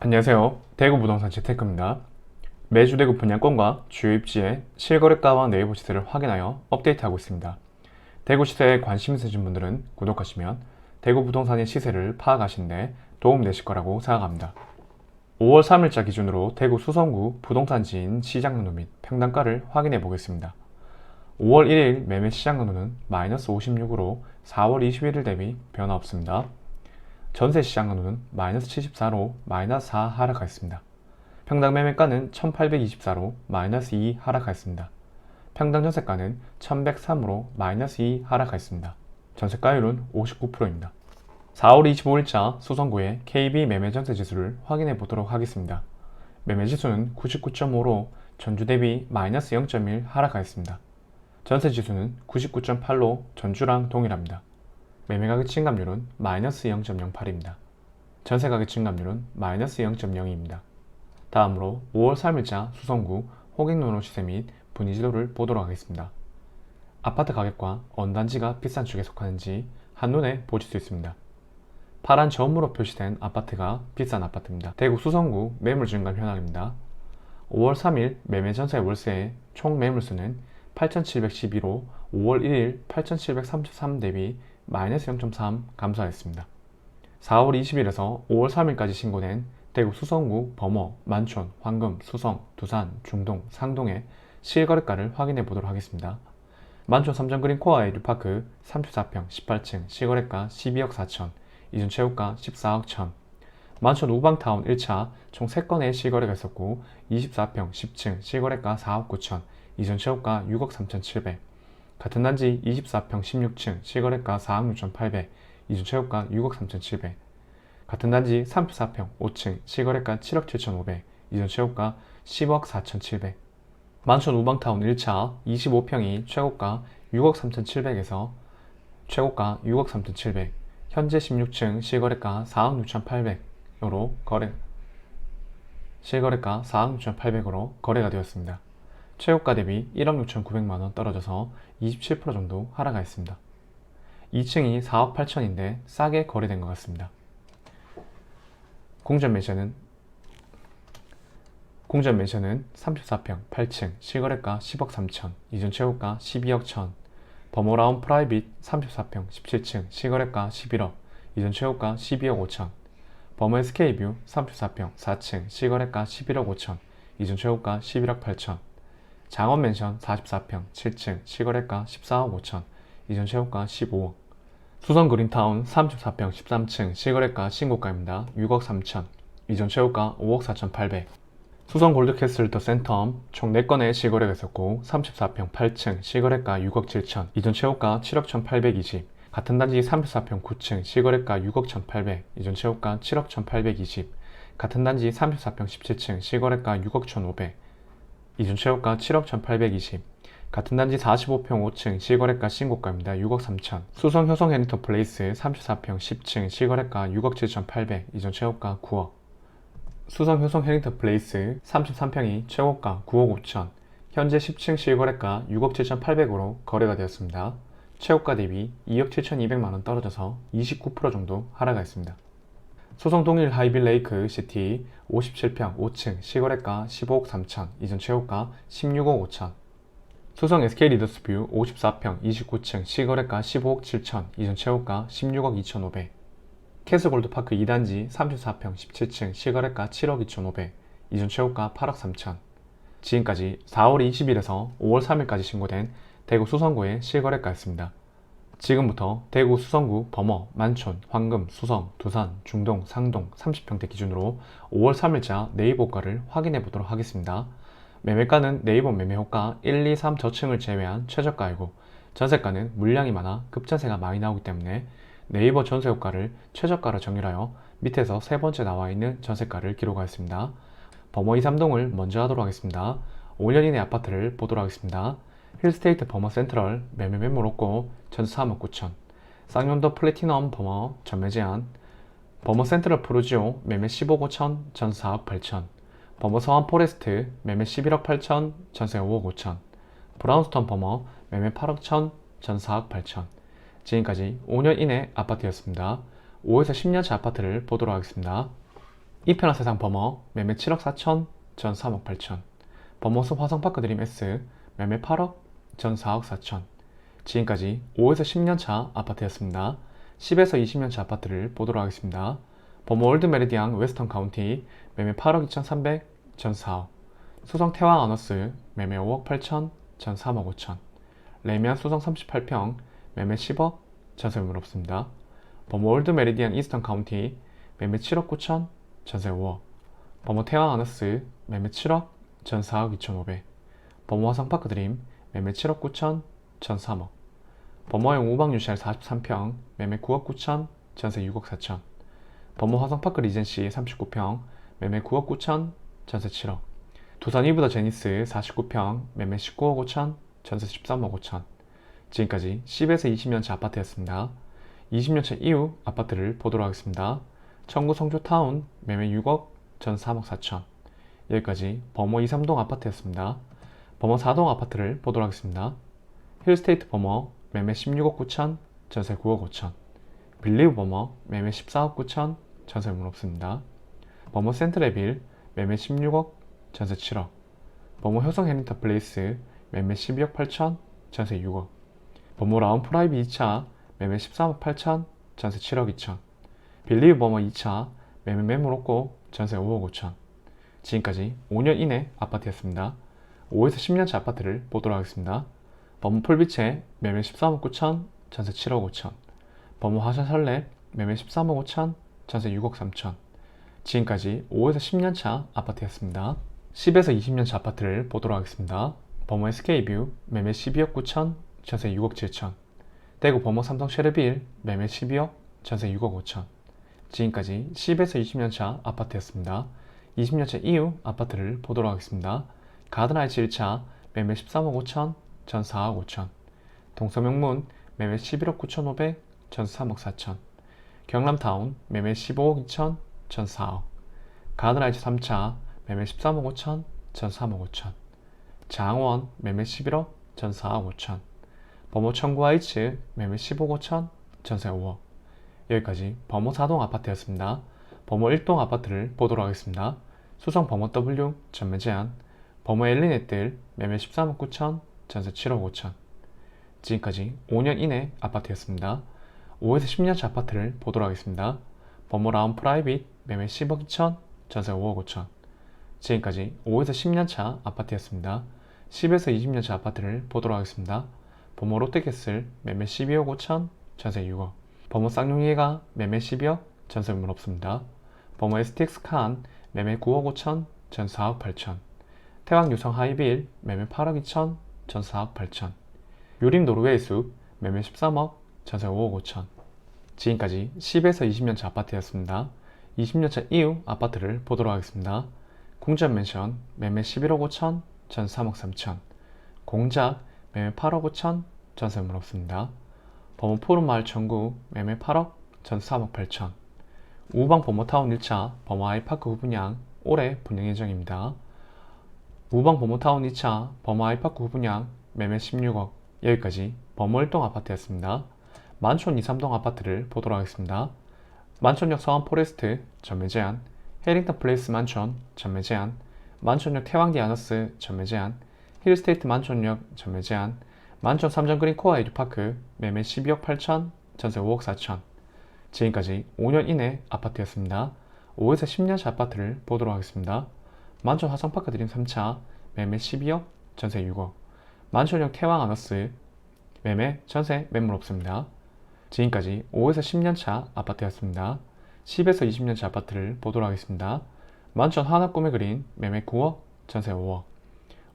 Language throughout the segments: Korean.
안녕하세요. 대구 부동산 재테크입니다. 매주 대구 분양권과 주요 입지의 실거래가와 네이버 시세를 확인하여 업데이트하고 있습니다. 대구 시세에 관심 있으신 분들은 구독하시면 대구 부동산의 시세를 파악하시는데 도움 되실 거라고 생각합니다. 5월 3일자 기준으로 대구 수성구 부동산지인 시장금리 및 평당가를 확인해 보겠습니다. 5월 1일 매매 시장금리는 마이너스 56으로 4월 21일 대비 변화 없습니다. 전세 시장금리는 마이너스 74로 마이너스 4 하락하였습니다. 평당 매매가는 1824로 마이너스 2 하락하였습니다. 평당 전세가는 1103으로 마이너스 2 하락하였습니다. 전세가율은 59%입니다. 4월 25일자 수성구의 KB 매매 전세 지수를 확인해 보도록 하겠습니다. 매매 지수는 99.5로 전주 대비 마이너스 0.1 하락하였습니다. 전세 지수는 99.8로 전주랑 동일합니다. 매매가격 증감률은 마이너스 0.08입니다. 전세가격 증감률은 마이너스 0.02입니다. 다음으로 5월 3일자 수성구 호갱노노 시세 및 분위지도를 보도록 하겠습니다. 아파트 가격과 어느 단지가 비싼 축에 속하는지 한눈에 보실 수 있습니다. 파란 점으로 표시된 아파트가 비싼 아파트입니다. 대구 수성구 매물 증감 현황입니다. 5월 3일 매매 전세 월세의 총 매물수는 8,712로 5월 1일 8,733 대비 마이너스 0.3 감소하였습니다. 4월 20일에서 5월 3일까지 신고된 대구 수성구 범어, 만촌, 황금, 수성, 두산, 중동, 상동의 실거래가를 확인해 보도록 하겠습니다. 만촌 삼정그린코어의 뉴파크 34평 18층 실거래가 12억 4천, 이전 최고가 14억 1천. 만촌 우방타운 1차 총 3건의 실거래가 있었고 24평 10층 실거래가 4억 9천, 이전 최고가 6억 3천 7백. 같은 단지 24평 16층 실거래가 4억 6천8백, 이전 최고가 6억 3천 7백. 같은 단지 34평 5층 실거래가 7억 7천 5백, 이전 최고가 10억 4천 7백. 만촌 우방타운 1차 25평이 최고가 6억 3천 7백에서 최고가 6억 3천 7백, 현재 16층 실거래가 4억 6천 8백으로 실거래가 4억 6천 8백으로 거래가 되었습니다. 최고가 대비 1억 6천 9백만원 떨어져서 27% 정도 하락하였습니다. 2층이 4억 8천인데 싸게 거래된 것 같습니다. 공전 매매는 34평 8층 실거래가 10억 3천, 이전 최고가 12억 1천. 버머라운 프라이빗 34평 17층 실거래가 11억, 이전 최고가 12억 5천. 버머 SK뷰 34평 4층 실거래가 11억 5천, 이전 최고가 11억 8천. 장원맨션 44평 7층 실거래가 14억 5천, 이전 최고가 15억. 수성그린타운 34평 13층 실거래가 신고가입니다. 6억 3천, 이전 최고가 5억 4천 8백. 수성골드캐슬 더 센텀 총 4건의 실거래가 있었고 34평 8층 실거래가 6억 7천, 이전 최고가 7억 1,820. 같은 단지 34평 9층 실거래가 6억 1,800, 이전 최고가 7억 1,820. 같은 단지 34평 17층 실거래가 6억 1,500, 이전 최고가 7억 1,820. 같은 단지 45평 5층 실거래가 신고가입니다. 6억 3천. 수성 효성 해리턴 플레이스 34평 10층 실거래가 6억 7,800, 이전 최고가 9억. 수성 효성 해리턴 플레이스 33평이 최고가 9억 5천, 현재 10층 실거래가 6억 7,800으로 거래가 되었습니다. 최고가 대비 2억 7,200만원 떨어져서 29% 정도 하락하였습니다. 수성 동일 하이빌레이크 시티 57평 5층 실거래가 15억 3천, 이전 최고가 16억 5천. 수성 SK 리더스뷰 54평 29층 실거래가 15억 7천, 이전 최고가 16억 2,500. 캐슬골드파크 2단지 34평 17층 실거래가 7억 2,500, 이전 최고가 8억 3천. 지금까지 4월 20일에서 5월 3일까지 신고된 대구 수성구의 실거래가였습니다. 지금부터 대구 수성구 범어, 만촌, 황금, 수성, 두산, 중동, 상동 30평대 기준으로 5월 3일자 네이버가를 확인해 보도록 하겠습니다. 매매가는 네이버 매매호가 1, 2, 3 저층을 제외한 최저가이고 전세가는 물량이 많아 급전세가 많이 나오기 때문에 네이버 전세호가를 최저가로 정렬하여 밑에서 세 번째 나와 있는 전세가를 기록하였습니다. 범어 2, 3동을 먼저 하도록 하겠습니다. 5년 이내 아파트를 보도록 하겠습니다. 힐스테이트 범어 센트럴 매매 매물 없고 전세 3억 9천. 쌍용도 플래티넘 범어 전매 제한. 범어 센트럴 프루지오 매매 15억 5천, 전세 4억 8천. 범어 서원 포레스트 매매 11억 8천, 전세 5억 5천. 브라운스톤 범어 매매 8억 1천, 전세 4억 8천. 지금까지 5년 이내 아파트였습니다. 5에서 10년차 아파트를 보도록 하겠습니다. 이편한 세상 범어 매매 7억 4천 전 3억 8천. 범어숲 화성파크 드림 S 매매 8억 전 4억 4천. 지금까지 5에서 10년 차 아파트였습니다. 10에서 20년 차 아파트를 보도록 하겠습니다. 범어 올드 메리디안 웨스턴 카운티 매매 8억 2,300 전 4억. 수성 태왕 어너스 매매 5억 8천 전 3억 5천. 레미안 수성 38평 매매 10억 전세 의무 없습니다. 범어 올드 메리디안 이스턴 카운티 매매 7억 9천 전세 5억. 범어 태왕 어너스 매매 7억 전 4억 2,500. 범어 화성파크 드림 매매 7억 9천 전 3억. 범어형 우방 유시알 43평 매매 9억 9천 전세 6억 4천. 범어 화성파크 리젠시 39평 매매 9억 9천 전세 7억. 두산 이브더 제니스 49평 매매 19억 5천 전세 13억 5천. 지금까지 10에서 20년차 아파트였습니다. 20년차 이후 아파트를 보도록 하겠습니다. 청구 성주타운 매매 6억 전 3억 4천. 여기까지 범어 2, 3동 아파트였습니다. 범어 4동 아파트를 보도록 하겠습니다. 힐스테이트 범어 매매 16억 9천 전세 9억 5천. 빌리브 범어 매매 14억 9천 전세 의무 없습니다. 범어 센트레빌 매매 16억 전세 7억. 범어 효성 해밍턴 플레이스 매매 12억 8천 전세 6억. 범어 라운 프라이비 2차 매매 13억 8천 전세 7억 2천. 빌리브 범어 2차 매매 매물 없고 전세 5억 5천. 지금까지 5년 이내 아파트였습니다. 5에서 10년차 아파트를 보도록 하겠습니다. 범어 풀비체 매매 13억 9천 전세 7억 5천. 범어 화산 설렙 매매 13억 5천 전세 6억 3천. 지금까지 5에서 10년차 아파트였습니다. 10에서 20년차 아파트를 보도록 하겠습니다. 범어 SK뷰 매매 12억 9천 전세 6억 7천. 대구 범어 삼성 쉐르빌 매매 12억 전세 6억 5천. 지금까지 10에서 20년차 아파트였습니다. 20년차 이후 아파트를 보도록 하겠습니다. 가든하이츠 1차 매매 13억 5천 전 4억 5천. 동서명문 매매 11억 9천 5백 전 3억 4천. 경남타운 매매 15억 2천 전 4억. 가든하이츠 3차 매매 13억 5천 전 3억 5천. 장원 매매 11억 전 4억 5천. 범어 청구하이츠 매매 15억 5천 전세 5억. 여기까지 범어 4동 아파트였습니다. 범어 1동 아파트를 보도록 하겠습니다. 수성 범어 W 전매 제한. 범어 엘리넷들 매매 13억 9천 전세 7억 5천. 지금까지 5년 이내 아파트였습니다. 5에서 10년차 아파트를 보도록 하겠습니다. 범어 라운 프라이빗 매매 10억 2천 전세 5억 5천. 지금까지 5에서 10년차 아파트였습니다. 10에서 20년차 아파트를 보도록 하겠습니다. 범어 롯데캐슬 매매 12억 5천 전세 6억. 범어 쌍용예가 매매 12억 전세 의무 없습니다. 범어 STX 칸 매매 9억 5천 전 4억 8천. 태왕 유성 하이빌 매매 8억 2천 전 4억 8천. 유림 노르웨이 숲 매매 13억 전세 5억 5천. 지금까지 10에서 20년차 아파트였습니다. 20년차 이후 아파트를 보도록 하겠습니다. 궁전 맨션 매매 11억 5천 전 3억 3천. 공작 매매 8억 5천 전세 의무 없습니다. 범어 푸른마을 청구 매매 8억 전 3억 8천. 우방 범어타운 1차 범어 아이파크 후분양 올해 분양 예정입니다. 우방 범어타운 2차 범어 아이파크 후분양 매매 16억. 여기까지 범어 1동 아파트였습니다. 만촌 2, 3동 아파트를 보도록 하겠습니다. 만촌역 서원 포레스트 전매 제한. 해링턴 플레이스 만촌 전매 제한. 만촌역 태왕디 아너스 전매 제한. 힐스테이트 만촌역 전매 제한. 만촌 3전 그린 코아 에듀파크 매매 12억 8천 전세 5억 4천. 지금까지 5년 이내 아파트였습니다. 5에서 10년차 아파트를 보도록 하겠습니다. 만촌 화성파크 드림 3차 매매 12억 전세 6억. 만촌역 태왕 아너스 매매 전세 매물 없습니다. 지금까지 5에서 10년차 아파트였습니다. 10에서 20년차 아파트를 보도록 하겠습니다. 만촌 하나 꿈의 그린 매매 9억 전세 5억.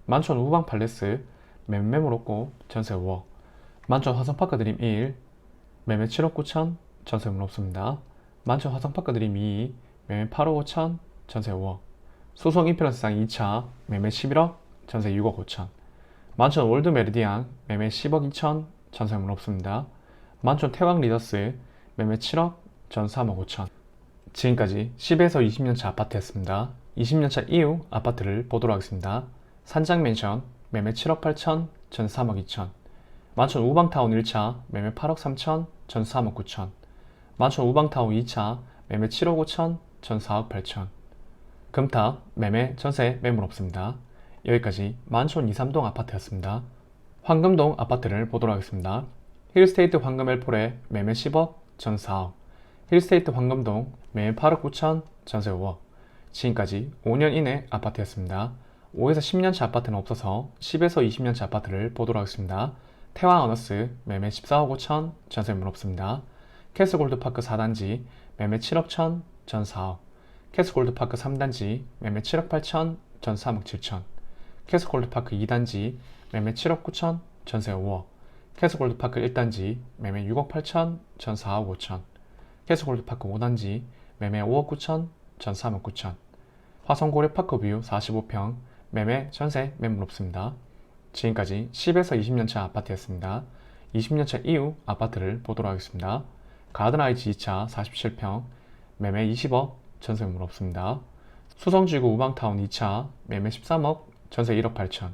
만촌 우방 팔레스 매매 매물 없고 전세 5억. 만촌 화성파크 드림 1 매매 7억 9천 전세 의무 없습니다. 만촌 화성파크 드림 2 매매 8억 5천 전세 5억. 수성 인필런스상 2차 매매 11억 전세 6억 5천. 만촌 월드 메리디안 매매 10억 2천 전세 의무 없습니다. 만촌 태왕 리더스 매매 7억 전 3억 5천. 지금까지 10에서 20년차 아파트였습니다. 20년차 이후 아파트를 보도록 하겠습니다. 산장맨션 매매 7억 8천 전 3억 2천. 만촌 우방타운 1차 매매 8억 3천 전 3억 9천. 만촌 우방타운 2차 매매 7억 5천 전 4억 8천. 금타, 매매, 전세, 매물 없습니다. 여기까지 만촌 2, 3동 아파트였습니다. 황금동 아파트를 보도록 하겠습니다. 힐스테이트 황금 엘폴에 매매 10억, 전세 4억. 힐스테이트 황금동 매매 8억 9천, 전세 5억. 지금까지 5년 이내 아파트였습니다. 5에서 10년차 아파트는 없어서 10에서 20년차 아파트를 보도록 하겠습니다. 태화 어너스 매매 14억 5천, 전세 매물 없습니다. 캐슬골드파크 4단지 매매 7억 천, 전 4억. 캐슬골드파크 3단지 매매 7억 8천, 전 3억 7천. 캐슬골드파크 2단지 매매 7억 9천, 전세 5억. 캐슬골드파크 1단지 매매 6억 8천, 전 4억 5천. 캐슬골드파크 5단지 매매 5억 9천, 전 3억 9천. 화성고려 파크뷰 45평 매매, 전세, 매물 없습니다. 지금까지 10에서 20년차 아파트였습니다. 20년차 이후 아파트를 보도록 하겠습니다. 가든아이츠 2차 47평 매매 20억, 전세 매물 없습니다. 수성지구 우방타운 2차 매매 13억, 전세 1억 8천.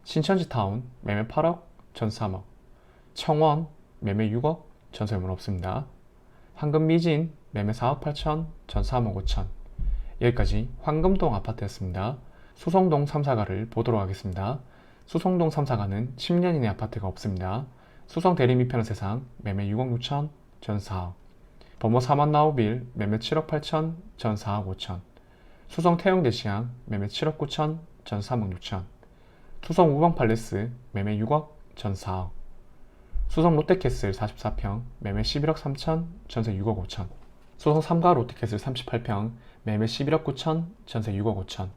신천지타운 매매 8억, 전세 3억. 청원 매매 6억, 전세 매물 없습니다. 황금미진 매매 4억 8천, 전세 3억 5천. 여기까지 황금동 아파트였습니다. 수성동 3사가를 보도록 하겠습니다. 수성동 3사가는 10년 이내 아파트가 없습니다. 수성 대림이편의 세상 매매 6억 6천, 전 4억. 범어 사만나우빌 매매 7억 8천, 전 4억 5천. 수성 태영대시양 매매 7억 9천, 전 3억 6천. 수성 우방팔레스 매매 6억, 전 4억. 수성 롯데캐슬 44평 매매 11억 3천, 전세 6억 5천. 수성 3가 롯데캐슬 38평 매매 11억 9천, 전세 6억 5천.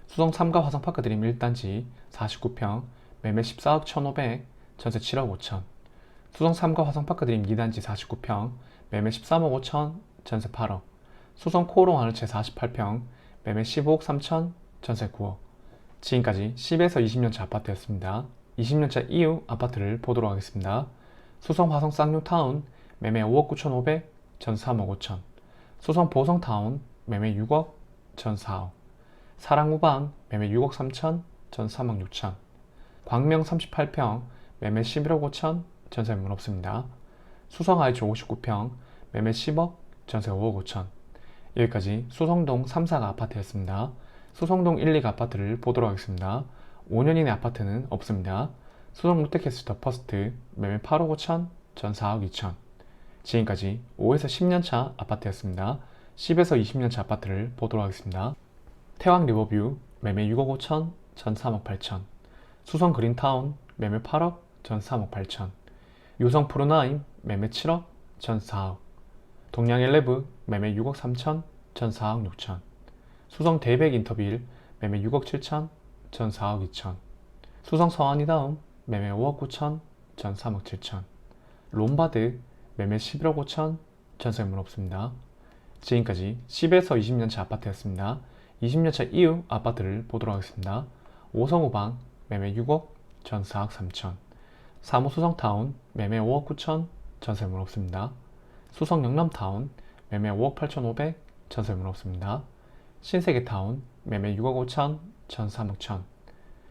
수성 3가 화성파크 드림 1단지 49평 매매 14억 1,500, 전세 7억 5천. 수성 3가 화성파크 드림 2단지 49평 매매 13억 5천, 전세 8억. 수성 코오롱 하늘채 48평 매매 15억 3천, 전세 9억. 지금까지 10에서 20년차 아파트였습니다. 20년차 이후 아파트를 보도록 하겠습니다. 수성 화성 쌍용타운 매매 5억 9,500, 전세 3억 5천. 수성 보성타운 매매 6억, 전 4억. 사랑우방 매매 6억 3천, 전 3억 6천. 광명 38평 매매 11억 5천, 전세 매물 없습니다. 수성 아이츠 59평 매매 10억, 전세 5억 5천. 여기까지 수성동 3사가 아파트였습니다. 수성동 1, 2가 아파트를 보도록 하겠습니다. 5년 이내 아파트는 없습니다. 수성 롯데캐슬 더 퍼스트 매매 8억 5천, 전 4억 2천. 지금까지 5에서 10년차 아파트였습니다. 10에서 20년차 아파트를 보도록 하겠습니다. 태왕 리버뷰 매매 6억 5천, 전 3억 8천. 수성 그린타운 매매 8억, 전 3억 8천. 요성 프로나임 매매 7억, 전 4억. 동양 엘레브 매매 6억 3천, 전 4억 6천. 수성 대백 인터빌 매매 6억 7천, 전 4억 2천. 수성 서안이다움 매매 5억 9천, 전 3억 7천. 롬바드 매매 11억 5천, 전세 매물 없습니다. 지금까지 10에서 20년차 아파트였습니다. 20년차 이후 아파트를 보도록 하겠습니다. 오성우방 매매 6억, 전 4억 3천. 사무수성타운 매매 5억 9천, 전세 매물 없습니다. 수성 영남타운 매매 5억 8,500, 전세 매물 없습니다. 신세계타운 매매 6억 5천, 전 3억 천.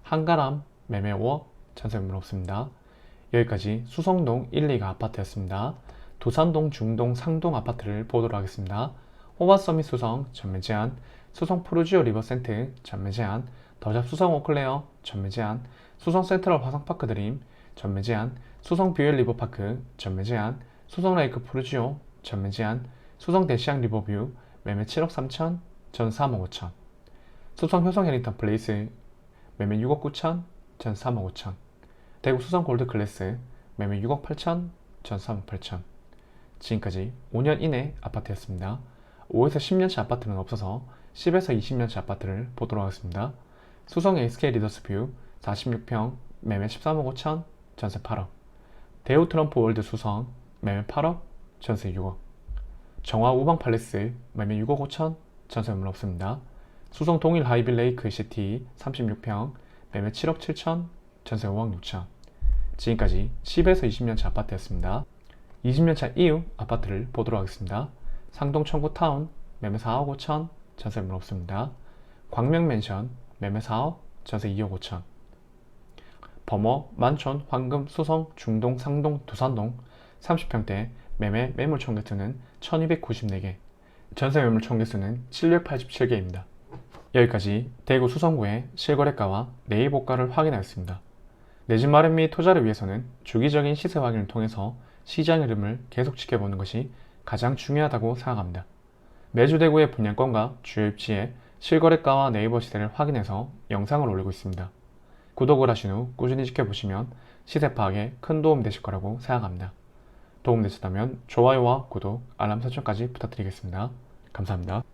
한가람 매매 5억, 전세 매물 없습니다. 여기까지 수성동 1, 2가 아파트였습니다. 두산동, 중동, 상동 아파트를 보도록 하겠습니다. 호반서밋 수성 전매 제한, 수성 프루지오 리버센트 전매 제한, 더잡 수성 오클레어 전매 제한, 수성 센트럴 화성파크 드림 전매 제한, 수성 뷰엘 리버파크 전매 제한, 수성 레이크 프루지오 전매 제한, 수성 대시양 리버뷰 매매 7억 3천, 전 3억 5천. 수성 효성 해리턴 플레이스 매매 6억 9천, 전 3억 5천. 대구 수성 골드 클래스 매매 6억 8천, 전 3억 8천. 지금까지 5년 이내 아파트였습니다. 5에서 10년차 아파트는 없어서 10에서 20년차 아파트를 보도록 하겠습니다. 수성 SK 리더스뷰 46평 매매 13억 5천, 전세 8억. 대우 트럼프 월드 수성 매매 8억, 전세 6억. 정화 우방팔레스 매매 6억 5천, 전세 매물 없습니다. 수성 동일 하이빌 레이크 시티 36평 매매 7억 7천, 전세 5억 6천. 지금까지 10에서 20년차 아파트였습니다. 20년차 이후 아파트를 보도록 하겠습니다. 상동 청구타운 매매 4억 5천, 전세 매물 없습니다. 광명맨션 매매 4억, 전세 2억 5천. 범어, 만촌, 황금, 수성, 중동, 상동, 두산동 30평대 매매 매물 총개수는 1294개, 전세 매물 총개수는 787개입니다. 여기까지 대구 수성구의 실거래가와 네이버가를 확인하였습니다. 내 집 마련 및 투자를 위해서는 주기적인 시세 확인을 통해서 시장 흐름을 계속 지켜보는 것이 가장 중요하다고 생각합니다. 매주 대구의 분양권과 주요 입지의 실거래가와 네이버 시세를 확인해서 영상을 올리고 있습니다. 구독을 하신 후 꾸준히 지켜보시면 시세 파악에 큰 도움이 되실 거라고 생각합니다. 도움되셨다면 좋아요와 구독, 알람 설정까지 부탁드리겠습니다. 감사합니다.